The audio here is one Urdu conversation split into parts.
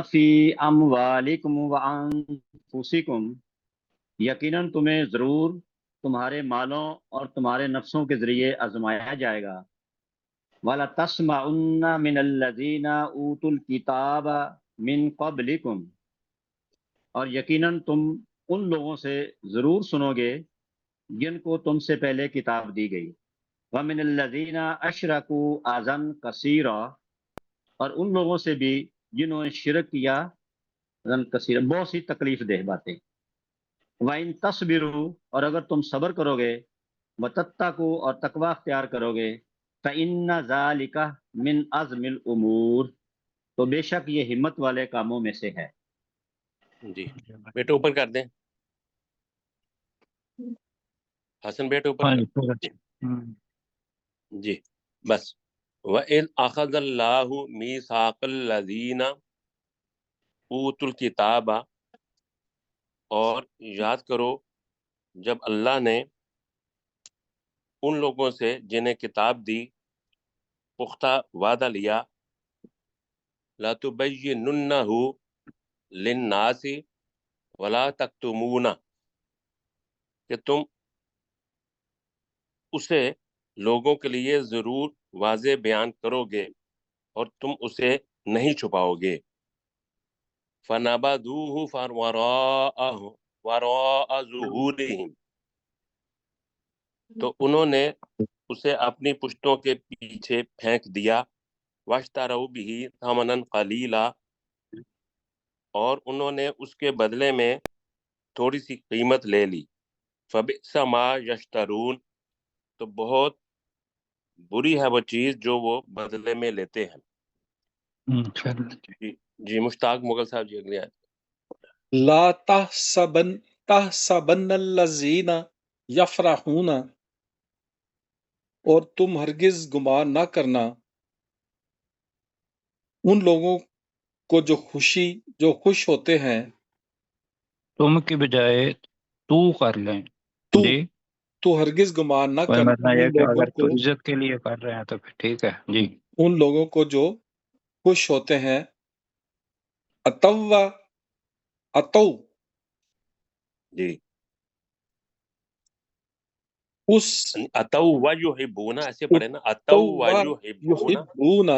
فی اموالکم وانفسکم، یقیناً تمہیں ضرور تمہارے مالوں اور تمہارے نفسوں کے ذریعے آزمایا جائے گا۔ وَلَتَسْمَعُنَّ مِنَ الَّذِينَ أُوتُوا الْكِتَابَ مِن قَبْلِكُمْ، اور یقیناً تم ان لوگوں سے ضرور سنو گے جن کو تم سے پہلے کتاب دی گئی۔ وَمِنَ الَّذِينَ أَشْرَكُوا أَذًى كَثِيرًا، اور ان لوگوں سے بھی جنہوں نے شرک کیا، اذًى كثيرًا بہت سی تکلیف دہ باتیں۔ وَإِن تَصْبِرُوا، اور اگر تم صبر کرو گے، وَتَتَّقُوا، اور تقوی اختیار کرو گے، فَإِنَّ ذَلِكَ مِنْ عَزْمِ الْأُمُورِ، تو بے شک یہ ہمت والے کاموں میں سے ہے۔ جی بیٹا اوپر کر دیں، حسن بیٹا اوپر کر دیں۔ جی بس وَإِذْ أَخَذَ اللَّهُ مِيثَاقَ الَّذِينَ أُوتُوا الْكِتَابَ، اور یاد کرو جب اللہ نے ان لوگوں سے جنہیں کتاب دی پختہ وعدہ لیا، لَتُبَيِّنُنَّهُ لِلنَّاسِ وَلَا تَكْتُمُونَ، کہ تم اسے لوگوں کے لیے ضرور واضح بیان کرو گے اور تم اسے نہیں چھپاؤ گے۔ فَنَبَذُوهُ وَرَاءَ ظُهُورِهِمْ، تو انہوں نے اسے اپنی پشتوں کے پیچھے پھینک دیا۔ وَاشْتَرَوْا بِهِ ثَمَنًا قَلِيلًا، اور انہوں نے اس کے بدلے میں تھوڑی سی قیمت لے لی۔ فَبِئْسَ مَا يَشْتَرُونَ، تو بہت بری ہے وہ چیز جو وہ بدلے میں لیتے ہیں۔ جی مشتاق مغل صاحب جی اگلی آیت۔ لا تحسبن الذین یفرحون، اور تم ہرگز گمان نہ کرنا ان لوگوں کو جو خوش ہوتے ہیں۔ تم کی بجائے تو کر لیں جی، تو ہرگز گمان نہ کرنا مطلب یہ ان کہ لوگوں اگر کو، تو عزت کے لیے کر رہے ہیں تو پھر ٹھیک ہے جی۔ ان لوگوں کو جو خوش ہوتے ہیں۔ اتو جی اس اتو ویحبون، ایسے پڑھے نا، اتو ویحبون، یحبون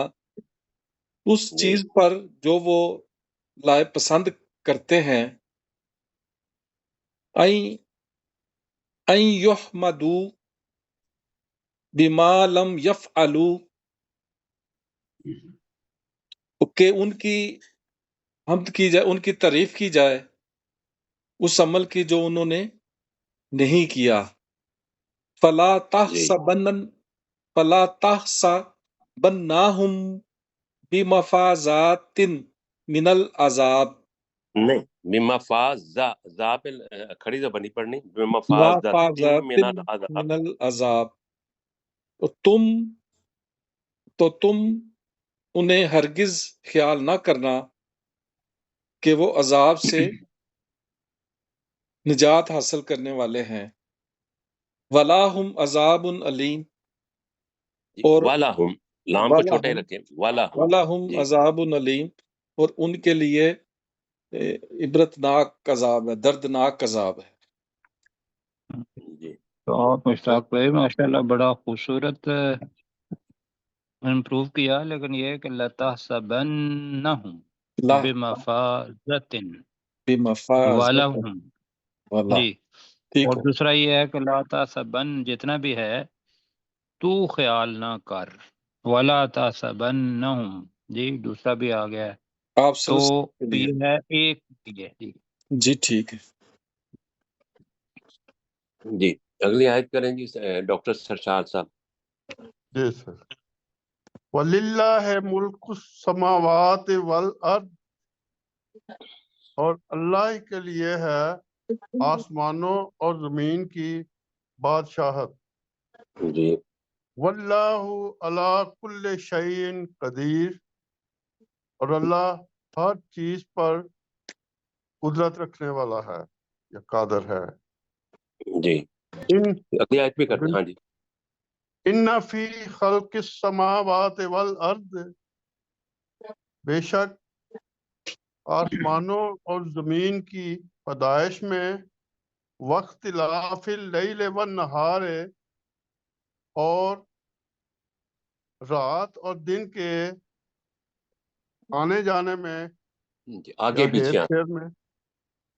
اس چیز پر جو وہ لائے پسند کرتے ہیں۔ این یحمدو بما لم یفعلو، کہ ان کی حمد کی جائے، ان کی تعریف کی جائے اس عمل کی جو انہوں نے نہیں کیا۔ فلا تحسبنہم بمفازات من العذاب، نہیں بمفاز، زا پہ کھڑی زبانی پڑھنی، بمفازات مفازات من العذاب۔ من العذاب، تو تم انہیں ہرگز خیال نہ کرنا کہ وہ عذاب سے نجات حاصل کرنے والے ہیں۔ وَلَهُمْ عَذَابٌ علیم، اور وَلَهُمْ، لام کو چھوٹا ہی رکھیں، وَلَهُمْ عَذَابٌ علیم، اور ان کے لیے عبرتناک عذاب ہے، دردناک عذاب ہے۔ جی تو آپ مشتاق بھائی ماشاءاللہ بڑا خوبصورت امپروو کیا، لیکن یہ ہے کہ لَتَحْسَبَنَّهُمْ بِمَفَازَةٍ بمفازت وَلَهُمْ، والا، جی، ٹھیک اور ہے۔ دوسرا یہ ہے کہ لا تحسبن جتنا بھی ہے تو خیال نہ کر، ولا تحسبنہم، جی دوسرا بھی آ گیا ہے، آپ تو کے لیے یہ ہے ایک ہے جی۔ جی ٹھیک ہے۔ جی اگلی آیت کریں جی ڈاکٹر سرشاد صاحب۔ جی سر۔ وَلِلَّهِ مُلْكُ السَّمَاوَاتِ وَالْأَرْضِ، اور اللہ کے لیے ہے آسمانوں اور زمین کی بادشاہت۔ جی وَاللَّهُ عَلَى كُلِّ شَيْءٍ قدیر، اور اللہ ہر چیز پر قدرت رکھنے والا ہے یا قادر ہے۔ جی اگلی آیت بھی کرتے ہیں، ہاں جی۔ ان فی خلق السماوات والارض، بے شک آسمانوں اور زمین کی پیدائش میں واختلاف اللیل والنہار اور رات اور دن کے آنے جانے میں جی آگے یا پیچھے ہیر پھیر میں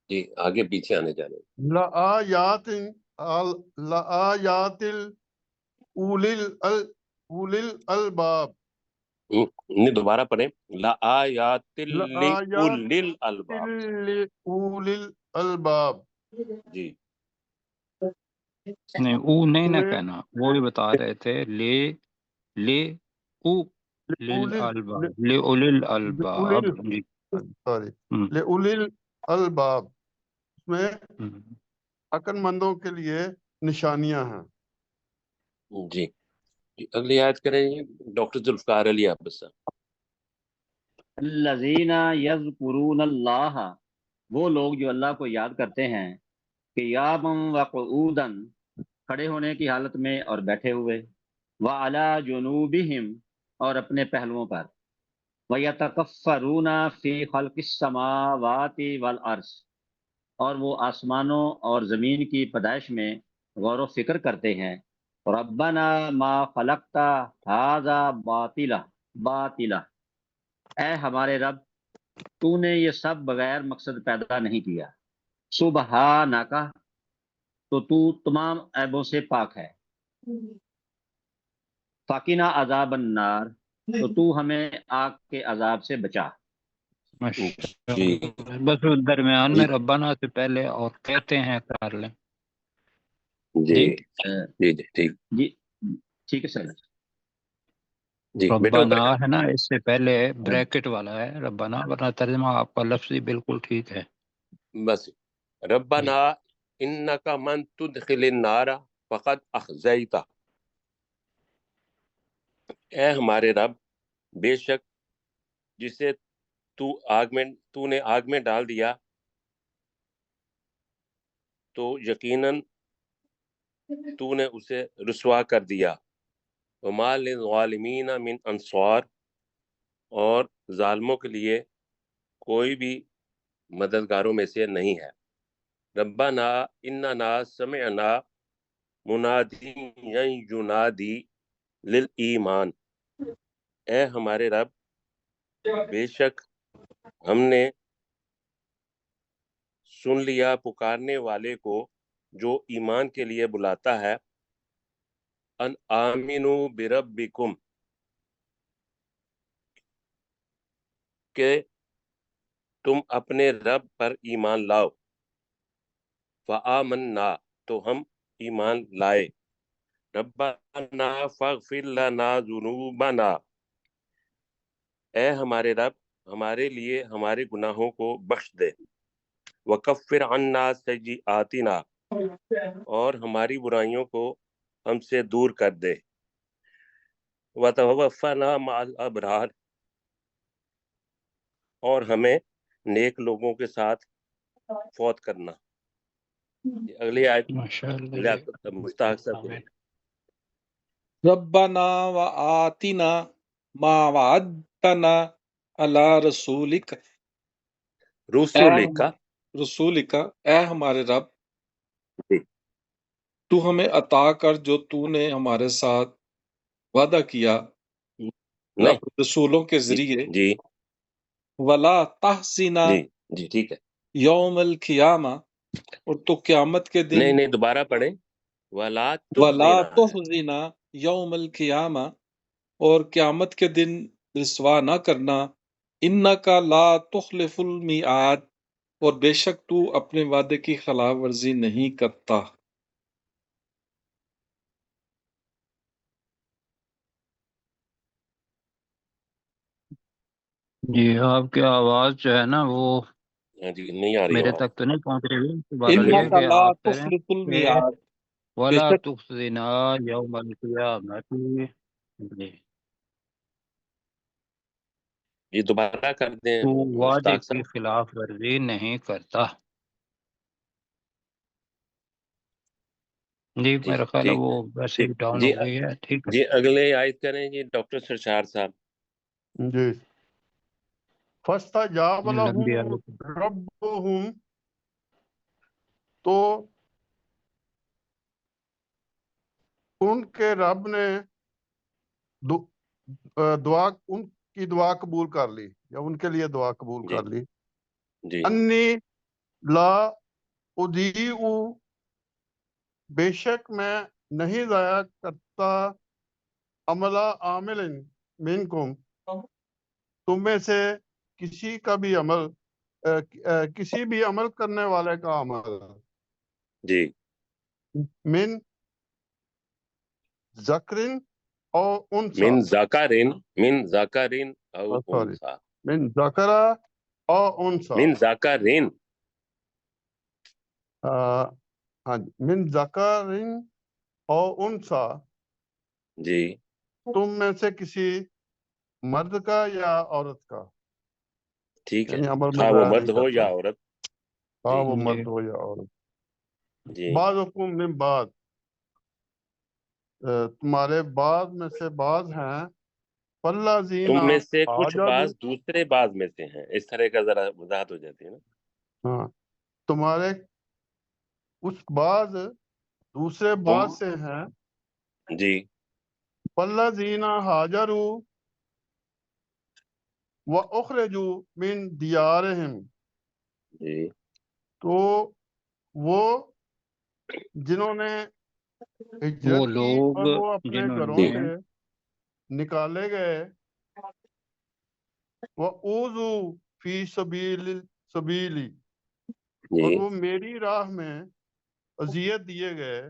جی آگے پیچھے آنے جانے لآیات لآیات اولی الالباب نہیں دوبارہ پڑھیں لآیات لآیات لأولی الالباب اولی الالباب جی نہیں او نہیں نہ تمہیں کہنا، وہی بتا رہے تھے لے او للالباب لأولی الالباب جی سوری ہم، لأولی الالباب میں ہم۔ عقل مندوں کے لیے نشانیاں ہیں. جی جی اگلی آیت کریں جی ڈاکٹر ذوالفقار علی عباس صاحب. الذین یذکرون اللہ، وہ لوگ جو اللہ کو یاد کرتے ہیں، قیاما وقعودا، کھڑے ہونے کی حالت میں اور بیٹھے ہوئے، وعلی جنوبہم، اور اپنے پہلوؤں پر، ویتکفرون فی خلق السماوات والارض، اور وہ آسمانوں اور زمین کی پیدائش میں غور و فکر کرتے ہیں. ربنا ما خلقت ھذا باطلا، اے ہمارے رب، تو نے یہ سب بغیر مقصد پیدا نہیں کیا. سبحانک، تو تمام عیبوں سے پاک ہے. فقنا عذاب النار، تو ہمیں آگ کے عذاب سے بچا. ماشاء جی اللہ، بس درمیان جی میں ربنا سے پہلے اور کہتے ہیں کر لیں جی جی. جی جی ٹھیک جی ٹھیک ہے سر. جی بیٹا ربنا اوپر ہے نا، اس سے پہلے بریکٹ والا ہے ربنا، ورنہ ترجمہ آپ کا لفظی بالکل ٹھیک ہے. بس ربنا انک من تدخل النار فقد اخزیتہ، اے ہمارے رب، بے شک جسے تو نے آگ میں ڈال دیا تو یقیناً تو نے اسے رسوا کر دیا. وما للظالمین من انصار، اور ظالموں کے لیے کوئی بھی مددگاروں میں سے نہیں ہے. ربنا اننا سمعنا منادیا ینادی للایمان، اے ہمارے رب، بے شک ہم نے سن لیا پکارنے والے کو جو ایمان کے لیے بلاتا ہے. ان آمنو بربکم، کہ تم اپنے رب پر ایمان لاؤ. فآمنا، تو ہم ایمان لائے. ربنا فاغفر لنا ذنوبنا، اے ہمارے رب، ہمارے لیے ہمارے گناہوں کو بخش دے. وکفر عنا سیئاتنا، اور ہماری برائیوں کو ہم سے دور کر دے. وتوفنا مع الابرار، اور ہمیں نیک لوگوں کے ساتھ فوت کرنا. اگلی آیت ماشاء اللہ مشتاق صاحب آمین. بولیں. ربنا وآتنا ما وعدتنا علی رسولک، اے رسول کا رسولک، اے ہمارے رب، جی تو ہمیں عطا کر جو تو نے ہمارے ساتھ وعدہ کیا نہیں اپنے رسولوں کے جی ذریعے. جی ولا تحسنا جی جی ٹھیک ہے. یوم القیامہ، اور تو قیامت کے دن. نہیں دوبارہ پڑھیں. ولا ولا تخزنا ہے. تخزنا یوم القیامہ، اور قیامت کے دن رسوا نہ کرنا. انکا لا تخلف المیعاد، اور بے شک تو اپنے وعدے کی خلاف ورزی نہیں کرتا. جی آپ کی آواز جو ہے نا وہ جی نہیں آ رہی میرے آواز. تک تو نہیں پہنچ رہی. بات یہ ہے انکا کہ لا آپ کہہ رہے ہیں تخلف کہ المیعاد، بے ولا شک. تخزنا یوم القیامت. جی جی دوبارہ کر دیں تو وعدے مشتاق کی صاحب. خلاف ورزی نہیں کرتا. جی جی میرا خیال ہے ٹھیک وہ ویسے ٹھیک ہی ڈاؤن جی ہو گئی ہے. ٹھیک ہے. جی اگلے آیت کریں جی ڈاکٹر سرشار صاحب. جی فاستجاب لمبی لهم آیت ربهم، تو ان کے رب نے دعا، ان کی دعا قبول کر لی، یا ان کے لیے دعا قبول جی کر لی. جی انی لا اضیع، بے شک میں نہیں ضائع کرتا، عمل عامل منکم، تم میں سے کسی کا بھی عمل، کسی بھی عمل کرنے والے کا عمل، جی من ذکرن او انسا، من ذکرین او سوری، انثى من ذکرہ او انسا، من ذکرین ہاں جی، من ذکرن او انسا، جی تم میں سے کسی مرد کا یا عورت کا، ٹھیک ہے، یعنی عمل میں خواہ وہ ضائع نہیں مرد ہو کرتا، یا عورت. ہاں جی وہ جی مرد ہو یا عورت. جی بعضکم من بعض، تمہارے بعض میں سے بعض ہیں، فالذین تم میں سے کچھ ہاجروا، بعض دوسرے بعض میں سے ہیں، اس طرح کا ذرا وضاحت ہو جاتی ہے نا. ہاں تمہارے کچھ بعض دوسرے بعض تم سے ہیں، جی فالذین ہاجروا واخرجوا من دیارہم، جی تو وہ جنہوں نے وہ ہجرت کی لوگ اور وہ اپنے جنہوں گھروں جی نے سے نکالے گئے، وَأُوذُوا فِي سبیلی، اور جی وہ میری راہ میں اذیت دیے گئے،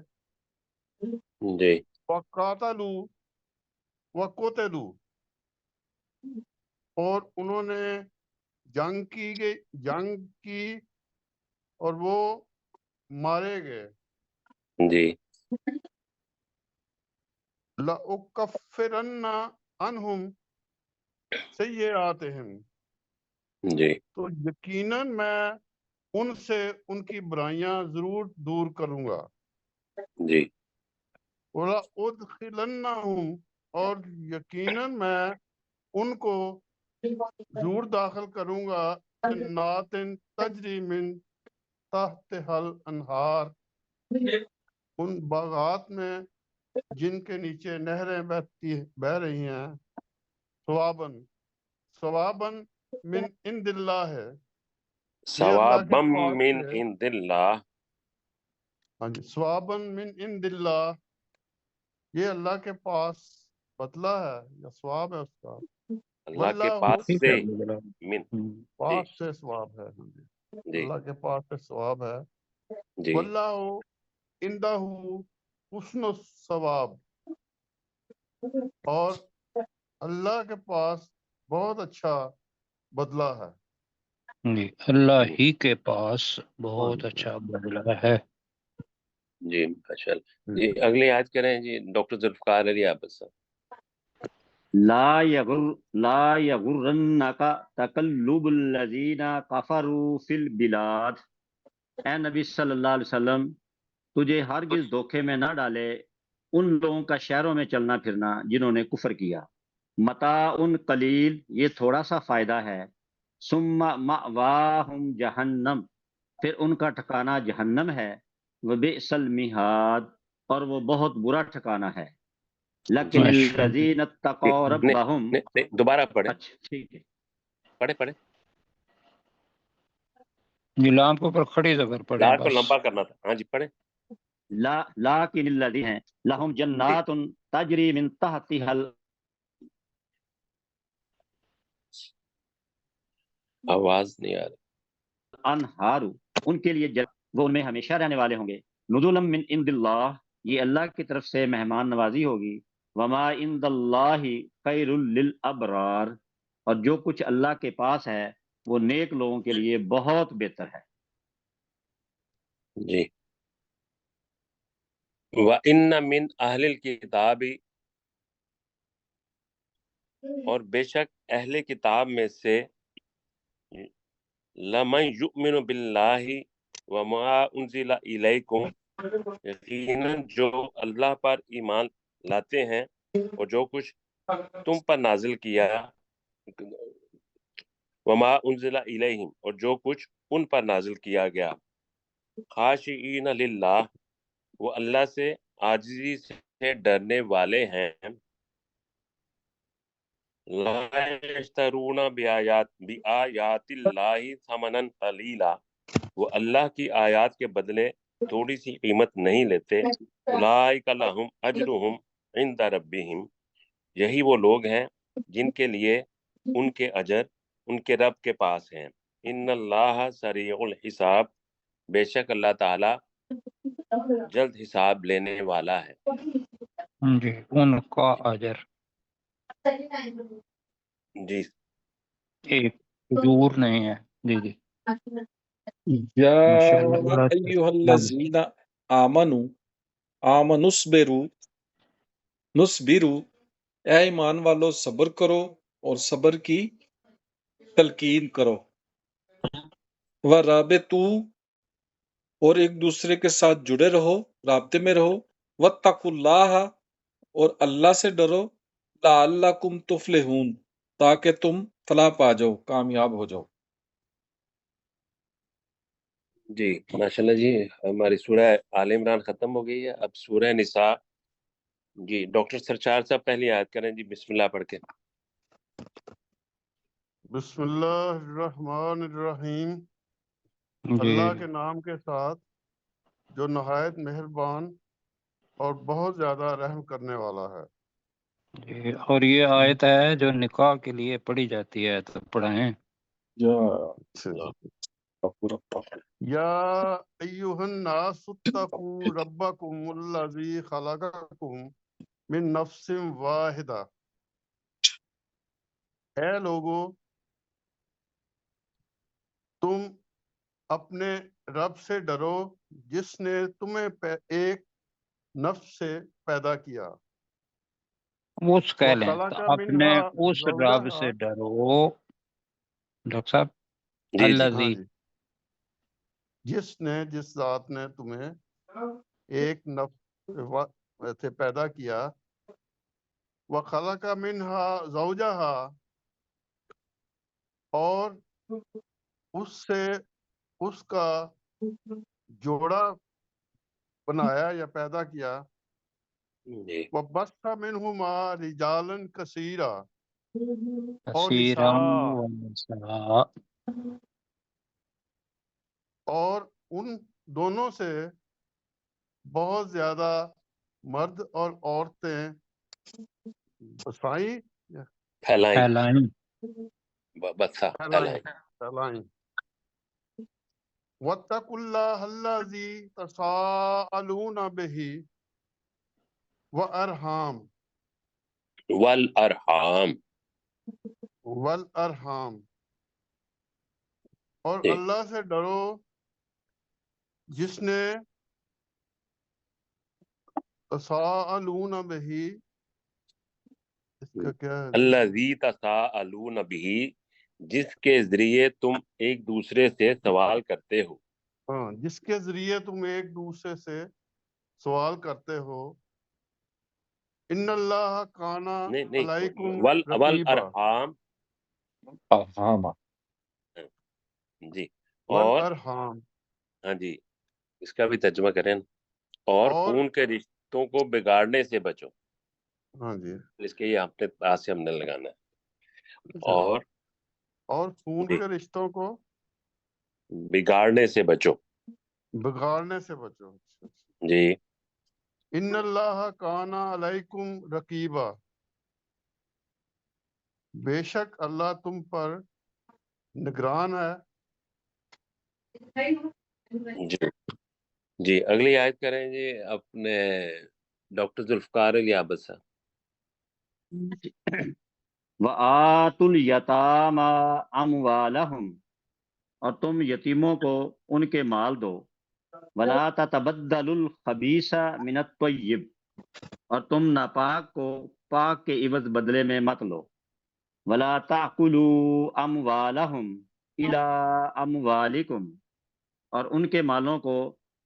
جی وَقَاتَلُوا وَقُتِلُوا، اور انہوں نے جنگ کی اور وہ مارے گئے، جی لَأُكَفِّرَنَّ عَنْهُمْ سَيِّئَاتِهِمْ، جی تو یقیناً میں ان سے ان کی برائیاں ضرور دور کروں گا، جی وَلَأُدْخِلَنَّهُمْ، اور یقیناً میں ان کو ضرور داخل کروں گا، جنات تجری من تحتها الانہار، ان باغات میں جن کے نیچے نہریں بہ رہی ہیں، ثواباً من عند اللہ ہے، یہ اللہ کے ثوابا پاس من سے ہے. عند اللہ. ہاں جی، ثواباً من عند اللہ، یہ اللہ کے پاس بدلہ ہے یا ثواب ہے اس کا. اللہ کے واللہ پاس ٹھیک سے ہے بولا. من. جی پاس سے ثواب ہے. ہاں جی، جی اللہ کے پاس سے ثواب ہے. جی واللہ عندہ حسن الثواب، اور اللہ کے پاس بہت اچھا بدلہ ہے. جی اللہ ہی کے پاس ہاں بہت جی اچھا بدلہ ہے. جی ماشاء اللہ. جی اگلی آیت کریں جی ڈاکٹر ذوالفقار علی عابد صاحب. لا یغرنک تقلب الذین کفروا فی البلاد، اے نبی صلی اللہ علیہ وسلم تجھے ہرگز دھوکے میں نہ ڈالے ان لوگوں کا شہروں میں چلنا پھرنا جنہوں نے کفر کیا. متاع قلیل، یہ تھوڑا سا فائدہ ہے. ثم مأواہم جہنم، پھر ان کا ٹھکانہ جہنم ہے. وبئس المہاد، اور وہ بہت برا ٹھکانہ ہے. لیکن ماشاء اللہ. الذین اتقوا ربہم، نہیں دوبارہ پڑھیں، اچھا ٹھیک ہے، پڑھیں جی لام کے اوپر کھڑی زبر پڑھیں لا کو بس. لمبا کرنا تھا. ہاں جی پڑھیں. لیکن الذین ہیں لہم جنات تجری من تحتها آواز نہیں آ رہی. الانہار، ان کے لیے وہ ان میں ہمیشہ رہنے والے ہوں گے. نزلا من عند اللہ، یہ اللہ کی طرف سے مہمان نوازی ہوگی. وما عند اللہ خیر للابرار، اور جو کچھ اللہ کے پاس ہے وہ نیک لوگوں کے لیے بہت بہتر ہے. جی وَإِنَّ مِنْ أَهْلِ الْكِتَابِ، اور بے شک اہل کتاب میں سے لَمَنْ يُؤْمِنُ بِاللَّهِ وَمَا أُنزِلَ إِلَيْكُمْ، یقیناً جو اللہ پر ایمان لاتے ہیں اور جو کچھ تم پر نازل کیا وما انزل الیہم، اور جو کچھ ان پر نازل کیا گیا، خاشعین للہ، وہ اللہ سے عاجزی سے ڈرنے والے ہیں، لا یشترون بآیات اللہ ثمنا قلیلا، وہ اللہ کی آیات کے بدلے تھوڑی سی قیمت نہیں لیتے، اولئک لہم اجرہم عند ربہم، یہی وہ لوگ ہیں جن کے لیے ان کے اجر ان کے رب کے پاس ہیں، ان اللہ سریع الحساب، بے شک اللہ تعالی جلد حساب لینے والا ہے۔ جی ان کا اجر جی ایک حضور نہیں ہے۔ جی جی یا ماشاءاللہ ایہا الذین آمنوا آمنوا نصبروا، اے ایمان والو صبر کرو اور صبر کی تلقین کرو، ورابطوا، اور ایک دوسرے کے ساتھ جڑے رہو، رابطے میں رہو، واتقوا اللہ، اور اللہ سے ڈرو، لعلکم تفلحون، تاکہ تم فلاح پا جاؤ، کامیاب ہو جاؤ۔ جی ماشاءاللہ جی، ہماری سورہ آل عمران ختم ہو گئی ہے، اب سورہ نساء۔ جی ڈاکٹر سرچار صاحب پہلی آیت کریں جی، بسم اللہ پڑھ کے۔ بسم اللہ الرحمن الرحیم، جی اللہ کے نام کے ساتھ جو نہایت مہربان اور بہت زیادہ رحم کرنے والا ہے۔ جی، اور یہ آیت ہے جو نکاح کے لیے پڑھی جاتی ہے، تو پڑھائیں۔ یا ایہا الناس اتقوا ربکم الذی خلقکم من نفس واحدہ، اے لوگو تم اپنے رب سے ڈرو جس نے تمہیں ایک نفس سے پیدا کیا، اس کہہ لیں تو وَخَلَقَ اپنے مِنْهَا اس رب سے زَوْجَهَا۔ ڈرو ڈاکٹر صاحب، جی جی ہاں الذی، جی، جس ذات نے تمہیں ایک نفس سے پیدا کیا، وَخَلَقَ مِنْهَا زَوْجَهَا، اور اس سے اس کا جوڑا بنایا یا پیدا کیا، جی وَبَثَّ مِنْهُمَا رِجَالًا كَثِيرًا، اور کثیرا نساء، ونساء، اور ان دونوں سے بہت زیادہ مرد اور عورتیں بسائیں یا پھیلائیں، پھیلائیں۔ بسا پھیلائیں پھیلائیں۔ وَاتَّقُوا اللَّهَ الَّذِي تَسَاءَلُونَ بِهِ وَأَرْحَامَ، والارحام، والارحام، اور جی اللہ سے ڈرو جس نے تساءلون بہ، اس کا کیا ہے؟ الذی تساءلون بہ، جس کے ذریعے تم ایک دوسرے سے سوال کرتے ہو، ہاں، جس کے ذریعے تم ایک دوسرے سے سوال کرتے ہو، ان اللہ کانا نہیں نہیں، علیکم رقیبا، والارحام، ارحام، جی، اور والارحام، ہاں جی، اس کا بھی ترجمہ کریں، اور اور خون کے رشتوں کو بگاڑنے سے بچو، ہاں جی، اس کے یہ اپنے پاس سے ہم نے لگانا ہے، اور اور خون جی کے رشتوں کو بگاڑنے سے بچو، بگاڑنے سے بچو۔ جی ان اللہ کانا علیکم رقیبا، بے شک اللہ تم پر نگران ہے۔ جی جی، اگلی آیت کریں جی اپنے ڈاکٹر ذوالفقار علی عابد صاحب۔ وَآتُوا الْيَتَامَى أَمْوَالَهُمْ، اور تم یتیموں کو ان کے مال دو، وَلَا تَتَبَدَّلُوا الْخَبِيثَ مِنَ الطَّيِّبِ، اور تم ناپاک کو پاک کے عوض بدلے میں مت لو، وَلَا تَأْكُلُوا أَمْوَالَهُمْ إِلَىٰ أَمْوَالِكُمْ، اور ان کے مالوں کو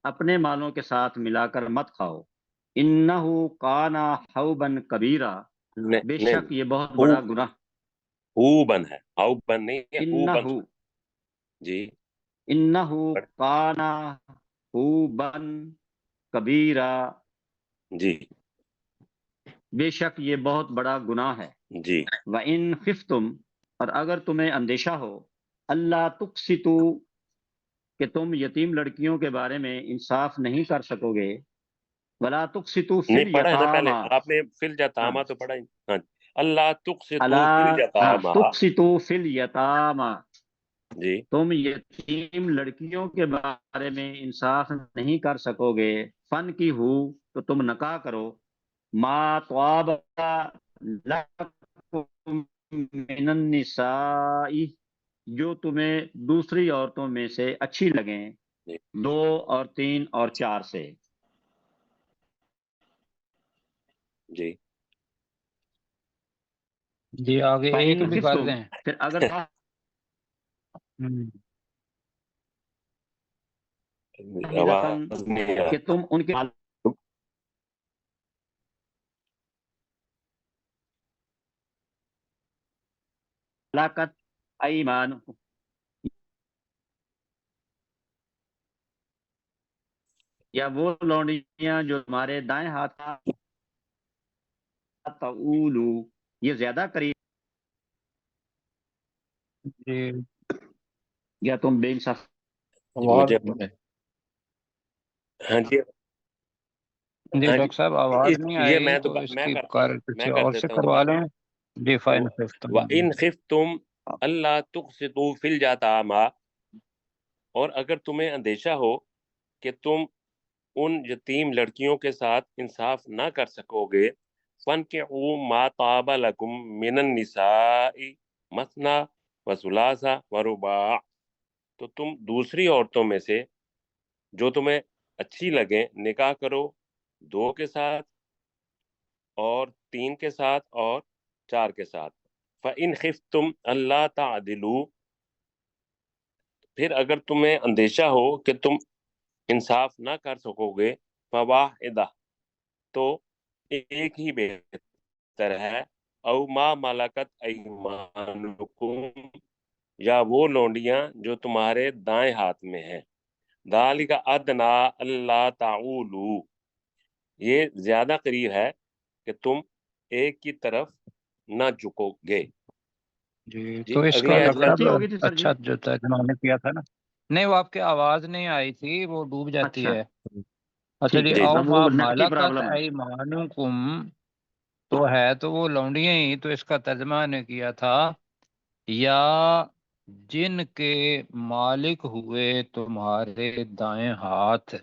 اپنے مالوں کے ساتھ ملا کر مت کھاؤ، إِنَّهُ كَانَ حَوْبًا كَبِيرًا، بے نہیں شک یہ بہت خوب بڑا گناہ، ہوبن ہے، اوبن نہیں ہے، ہوبن. انہو جی انہو کانا خوبن کبیرہ، جی بے شک یہ بہت بڑا گناہ ہے. جی وَإِن خفتم، اور اگر تمہیں اندیشہ ہو، اللہ تقسطوا، کہ تم یتیم لڑکیوں کے بارے میں انصاف نہیں کر سکو گے، ولا تقسطوا فی نہیں پڑھا ہے نا پہلے الیتامى، آپ نے فل جتامہ تو پڑھا ہی. ہاں جی. اللہ تقسطوا فل الا جتامہ. تقسطوا فی الیتامى، جی تم یتیم لڑکیوں کے بارے میں انصاف نہیں کر سکو گے، فن کی ہو، تو تم نکاح کرو، ما طاب لکم من النساء، جو تمہیں دوسری عورتوں میں سے اچھی لگیں، جی 2 اور 3 اور 4 سے. جی جی آگے ایک فَإِن بھی کر خفتم، دیں. پھر اگر آواز نہیں آ کہ تم ان کے ہلاکت ایمان، یا وہ لونڈیاں جو تمہارے دائیں ہاتھ تعولو، یہ زیادہ قریب، جی یا تم بے انصاف. آواز مجھے نہیں ہے. ہاں جی جی ہاں جی ڈاکٹر صاحب آواز نہیں یہ آئی تو اس میں کی کرتا ہوں، کر میں کسی کر اور سے دیتا ہوں کروا دوبارہ. لیں. جی فائن ففتم. وَإِنْ خِفْتُمْ أَلَّا تُقْسِطُوا فِي الْيَتَامَى، اور اگر تمہیں اندیشہ ہو کہ تم ان یتیم لڑکیوں کے ساتھ انصاف نہ کر سکو گے، فَانْكِحُوا مَا طَابَ لَكُم مِّنَ النِّسَاءِ مَثْنَىٰ وَثُلَاثَ وَرُبَاعَ، تو تم دوسری عورتوں میں سے جو تمہیں اچھی لگیں نکاح کرو، 2 کے ساتھ اور 3 کے ساتھ اور 4 کے ساتھ. فَإِنْ خِفْتُمْ أَلَّا تَعْدِلُوا، پھر اگر تمہیں اندیشہ ہو کہ تم انصاف نہ کر سکو گے، فواحدہ، تو ایک ہی بہتر ہے، او ما ملکت ایمانکم، یا وہ لونڈیاں جو تمہارے دائیں ہاتھ میں ہیں. ذالک ادنا اللہ تعولوا، یہ زیادہ قریب ہے کہ تم ایک کی طرف نہ جھکو گے. جی جی تو اس کا اگلی آیت ڈاکٹر کر غلطی دوں. ہو گئی تھی صاحب سر جی. اچھا جو ترجمہ نے کیا تھا نا، نہیں وہ آپ کی آواز نہیں آئی تھی، وہ ڈوب جاتی اچھا ہے. اچھا ٹھیک جی، ہے، جی او اب ما وہ نیٹ کی ملکت پرابلم ہے. ایمانکم تو ہے تو وہ لونڈیاں ہی، تو اس کا ترجمہ نے کیا تھا یا جن کے مالک ہوئے تمہارے دائیں ہاتھ،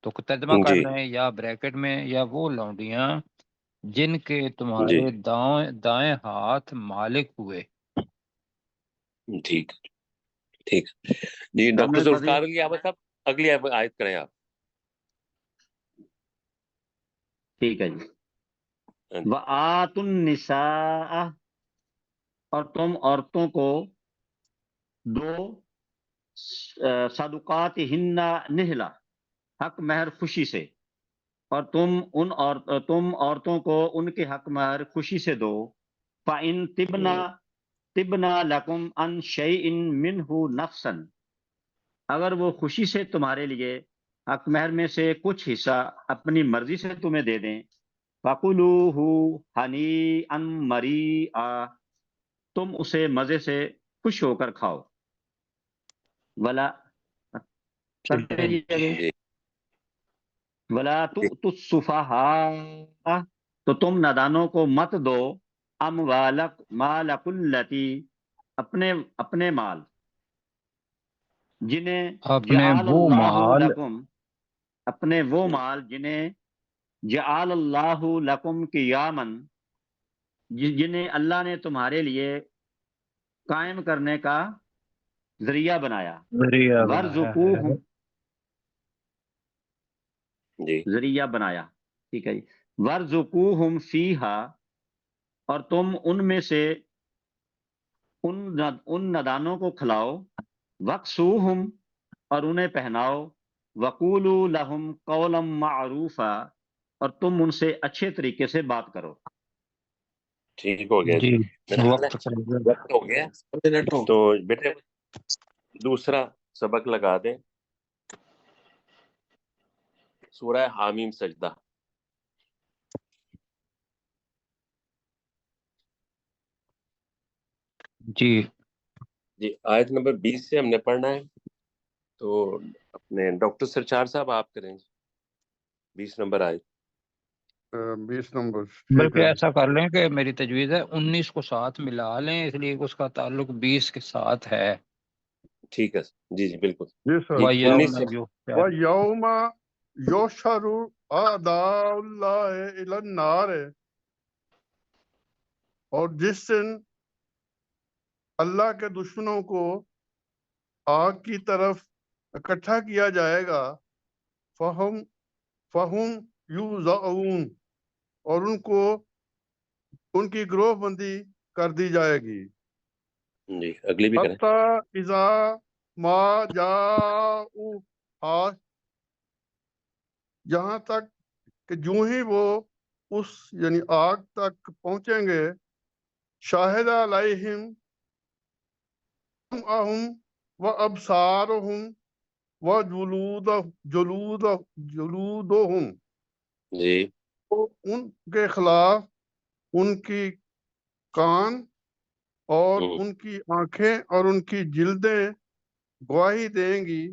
تو ترجمہ جی کرنا ہے یا بریکٹ میں یا وہ لونڈیاں جن کے جی تمہارے دائیں ہاتھ مالک ہوئے. ٹھیک ٹھیک. جی ڈاکٹر کامل قدیر. ذوالفقار کی آواز صاحب اگلی آیت کریں آپ. ٹھیک ہے جی. ہاں جی. وَآتُوا النِّسَاءَ، اور تم عورتوں کو دو صدقاتہن نہلا، حق مہر خوشی سے، اور تم عورتوں کو ان کے حق مہر خوشی سے دو. فَإِن طِبْنَا لَكُمْ عَنْ شَيْءٍ مِّنْهُ نَفْسًا، اگر وہ خوشی سے تمہارے لیے حق مہر میں سے کچھ حصہ اپنی مرضی سے تمہیں دے دیں، فَكُلُوهُ هَنِيئًا مَرِيئًا، تم اسے مزے سے خوش ہو کر کھاؤ. ولا کرتے جی ولا تؤتوا السفهاء، تو تم نادانوں کو مت دو مالک التی، اپنے مال، جنہیں اپنے جعل وہ اللہ مال، لکم، اپنے وہ مال جنہیں جعل اللہ لکم قیامن، جنہیں اللہ نے تمہارے لیے قائم کرنے کا ذریعہ بنایا. ذریعہ بنایا ہے. ورزقوہم، جی ذریعہ بنایا، ٹھیک ہے جی. ورزقوہم فیہا، اور تم ان میں سے ان نادانوں کو کھلاؤ. وکسوہم، اور انہیں پہناؤ. وقولوا لہم قولا معروفا، اور تم ان سے اچھے طریقے سے بات کرو. ٹھیک ہو گیا جی میرا خیال وقت کا ہے وقت ہو گیا. منٹ ہو تو بیٹے دوسرا سبق لگا دیں. سورہ حامیم سجدہ. جی جی آیت نمبر 20 سے ہم نے پڑھنا ہے. تو اپنے ڈاکٹر سرچار صاحب آپ کریں 20 نمبر آیت. 20 نمبر ٹھیک بلکہ ہے. ایسا کر لیں کہ میری تجویز ہے 19 کو ساتھ ملا لیں، اس لیے کہ اس کا تعلق 20 کے ساتھ ہے. ٹھیک ہے جی جی بالکل. جی سر. جی وَيَوْمَ 19 سے. وَيَوْمَ يُحْشَرُ أَعْدَاءُ اللَّهِ إِلَى النَّارِ، اور جس دن اللہ کے دشمنوں کو آگ کی طرف اکٹھا کیا جائے گا، فَهُمْ يُوزَعُونَ، اور ان کو ان کی گروہ بندی کر دی جائے گی. جی اگلی بھی کریں. حَتَّى إِذَا مَا جَاءُوهَا، جہاں تک کہ جو ہی وہ اس یعنی آگ تک پہنچیں گے، شاہد علیہم سمعہم و ابصارہم و جلودہم، جی تو ان کے خلاف ان کی کان اور ان کی آنکھیں اور ان کی جلدیں گواہی دیں گی،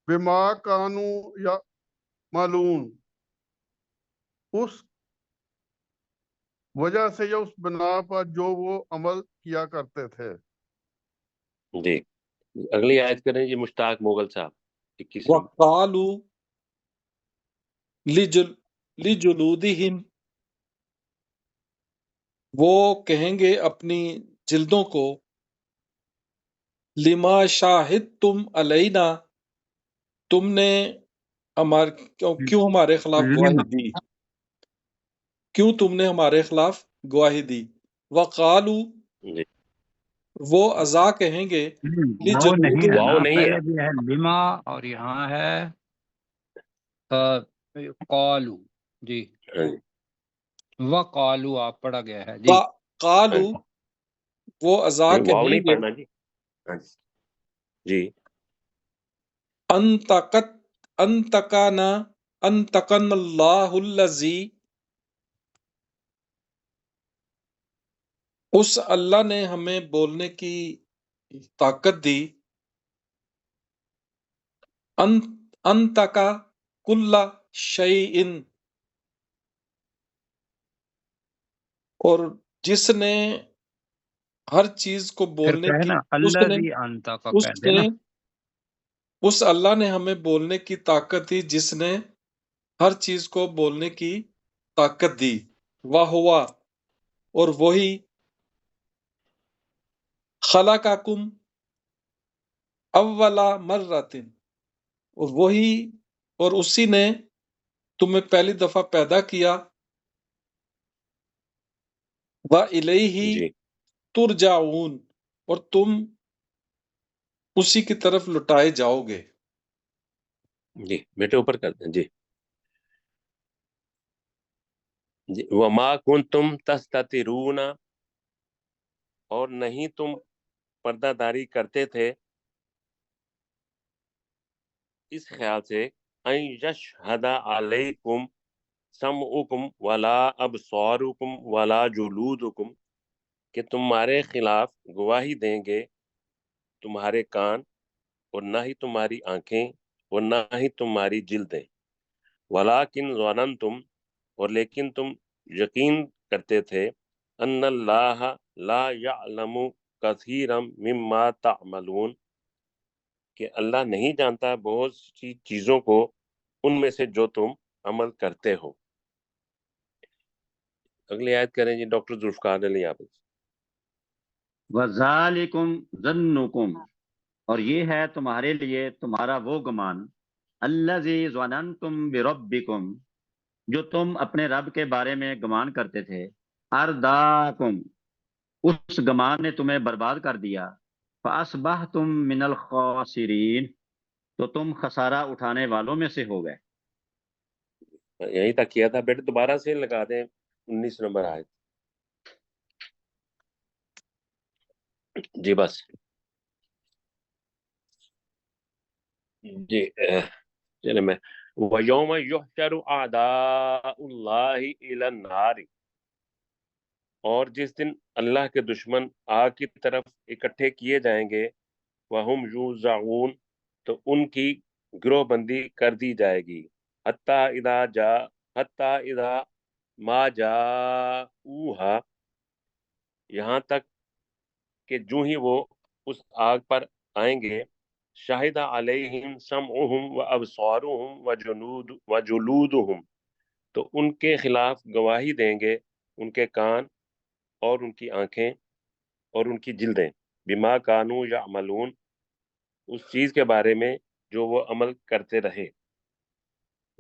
بما کانوا یعملون، اس وجہ سے یا اس بنا پر جو وہ عمل کیا کرتے تھے. جی اگلی آیت کریں جی مشتاق مغل صاحب 21 نمبر. وقالوا لجلودہم، وہ کہیں گے اپنی جلدوں کو، لما شاہدتم علینا، تم نے کیوں ہمارے خلاف گواہی دی، کیوں تم نے ہمارے خلاف گواہی دی. وقالو، جی وہ ازا کہیں گے، وہ نہیں ہے واؤ نا، نہیں ہے. پہلے بھی ہے لما اور یہاں ہے قالو. جی ہاں جی وقالو آپ پڑھا گیا ہے. جی ہاں قالو، جی. وہ ازا نہیں واؤ کہیں نہیں گے، پڑھنا جی. ہاں جی جی انتقن اللہ الذی، اس اللہ نے ہمیں بولنے کی طاقت دی، انتقا کل شیئن، اور جس نے ہر چیز کو پھر بولنے کہے کی، نا اس نے الذی انت کا اس کہہ دے نے نا. اس اللہ نے ہمیں بولنے کی طاقت دی جس نے ہر چیز کو بولنے کی طاقت دی. وَهُوَ، اور وہی، خلقکم اول مرۃ، اور وہی اور اسی نے تمہیں پہلی دفعہ پیدا کیا. وَإِلَيْهِ جی ترجعون، اور تم اسی کی طرف لٹائے جاؤ گے. جی بیٹے اوپر کر دیں. جی جی وما کنتم تستترون، اور نہیں تم پردہ داری کرتے تھے اس خیال سے، ان یشہد علیکم سمعکم ولا ابصارکم ولا جلودکم، کہ تمہارے خلاف گواہی دیں گے تمہارے کان اور نہ ہی تمہاری آنکھیں اور نہ ہی تمہاری جلدیں. ولیکن ظننتم، اور لیکن تم یقین کرتے تھے، ان اللہ لا یعلم کثیرا مما تعملون، کہ اللہ نہیں جانتا بہت سی چیزوں کو ان میں سے جو تم عمل کرتے ہو. اگلی آیت کریں جی ڈاکٹر ذوالفقار علی آپ. وَذَلِكُمْ ظَنُّكُمْ، اور یہ ہے تمہارے لیے تمہارا وہ گمان، الَّذِي ظَنَنْتُمْ بِرَبِّكُمْ، جو تم اپنے رب کے بارے میں گمان کرتے تھے، ارداکم، اس گمان نے تمہیں برباد کر دیا، فَأَصْبَحْتُمْ مِنَ الْخَاسِرِينَ، تو تم خسارہ اٹھانے والوں میں سے ہو گئے. یہیں تک کیا تھا بیٹے، دوبارہ سے لگا دیں 19 نمبر آیت. جی بس جی چلے میں وَيَوْمَ يُحْشَرُ أَعْدَاءُ اللَّهِ إِلَى النَّارِ، اور جس دن اللہ کے دشمن آگ کی طرف اکٹھے کیے جائیں گے، وَهُمْ يُوزَعُونَ، تو ان کی گروہ بندی کر دی جائے گی، حتیٰ اذا ما جاؤہا، یہاں تک کہ جو ہی وہ اس آگ پر آئیں گے، شاہد علیہم سمعہم و ابصارہم و جلودہم، تو ان کے خلاف گواہی دیں گے ان کے کان اور ان کی آنکھیں اور ان کی جلدیں، بما کانوا یعملون، اس چیز کے بارے میں جو وہ عمل کرتے رہے۔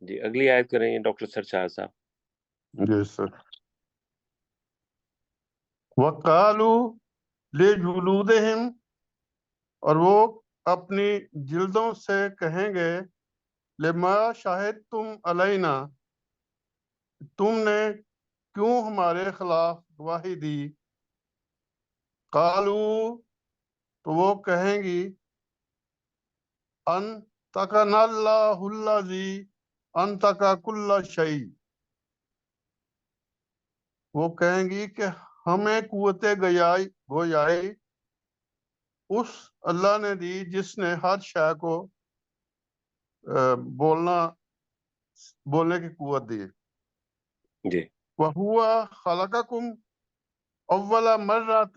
جی اگلی آیت کریں ڈاکٹر سرشار صاحب۔ جی سر۔ وَقَالُوا لِجُلُودِهِمْ، اور وہ اپنی جلدوں سے کہیں گے، لما شاہدتم علینا، تم نے کیوں ہمارے خلاف گواہی دی؟ قالوا، تو وہ کہیں گی، انطقنا اللہ الذی انطق کل شیء، وہ کہیں گی کہ ہمیں قوت گویائی اس اللہ نے دی جس نے ہر شے کو بولنے کی قوت دی۔ جی وَهُوَ خَلَقَكُمْ اول مرۃ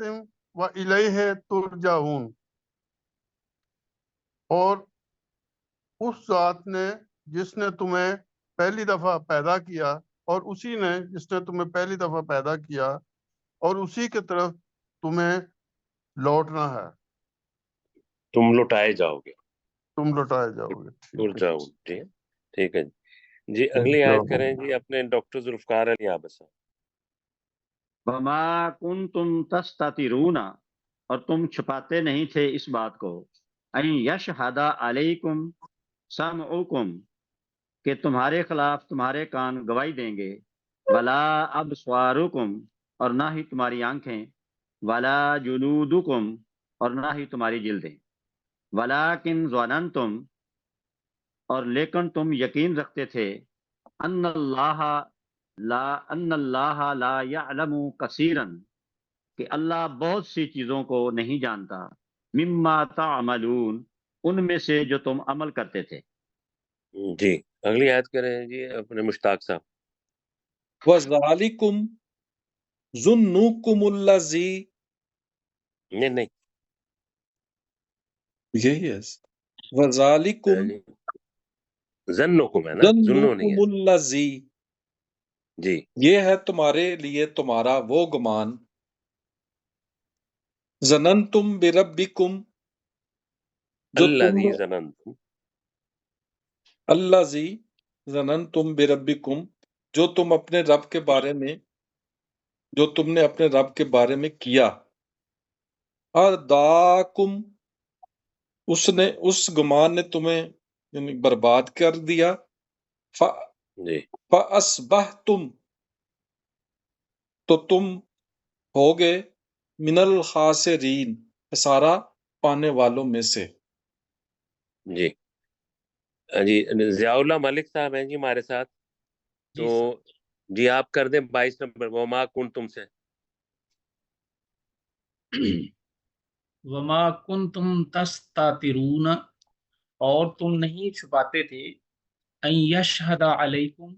وَإِلَیْهِ ترجعون، اور اس ذات نے جس نے تمہیں پہلی دفعہ پیدا کیا، اور اسی نے جس نے تمہیں پہلی دفعہ پیدا کیا اور اسی کی طرف تمہیں لوٹنا ہے، تم لوٹائے جاؤ گے، تم لوٹائے جاؤ گے۔ ترجعون۔ جی ٹھیک ہے جی اگلی آیت کریں جی اپنے ڈاکٹر ذوالفقار علی عابد صاحب۔ وما کنتم تستترون، اور تم چھپاتے نہیں تھے اس بات کو، ان یشہد علیکم سمعکم، کہ تمہارے خلاف تمہارے کان گواہی دیں گے، ولا ابصارکم، اور نہ ہی تمہاری آنکھیں، ولا جلودکم، اور نہ ہی تمہاری جلدیں، ولیکن ظننتم، اور لیکن تم یقین رکھتے تھے، ان اللہ لا یعلم کثیرا، کہ اللہ بہت سی چیزوں کو نہیں جانتا، مما تعملون، ان میں سے جو تم عمل کرتے تھے۔ جی اگلی آیت کریں جی اپنے مشتاق صاحب۔ وَذَلِكُمْ ظُنُّكُمُ الَّذِي، نہیں یہی ہے، وَذَلِكُمْ ظنکم ہے نا، ظنو نہیں ظُنُّكُمُ ہے۔ الَّذِي، جی یہ ہے تمہارے لیے تمہارا وہ گمان، ظننتم بربکم، جو تم الذی ظننتم، الذی ظننتم بربکم، جو تم اپنے رب کے بارے میں، جو تم نے اپنے رب کے بارے میں کیا، ارداکم، اس گمان نے تمہیں یعنی برباد کر دیا، جی فَأَصْبَحْتُمْ، تو تم ہوگے من الخاسرین، خسارہ پانے والوں میں سے۔ جی جی ضیاء اللہ ملک صاحب ہیں جی ہمارے ساتھ، تو جی آپ کر دیں 22 نمبر وما کنتم سے۔ وما کنتم تستترون، اور تم نہیں چھپاتے تھے، ان یشہد علیکم،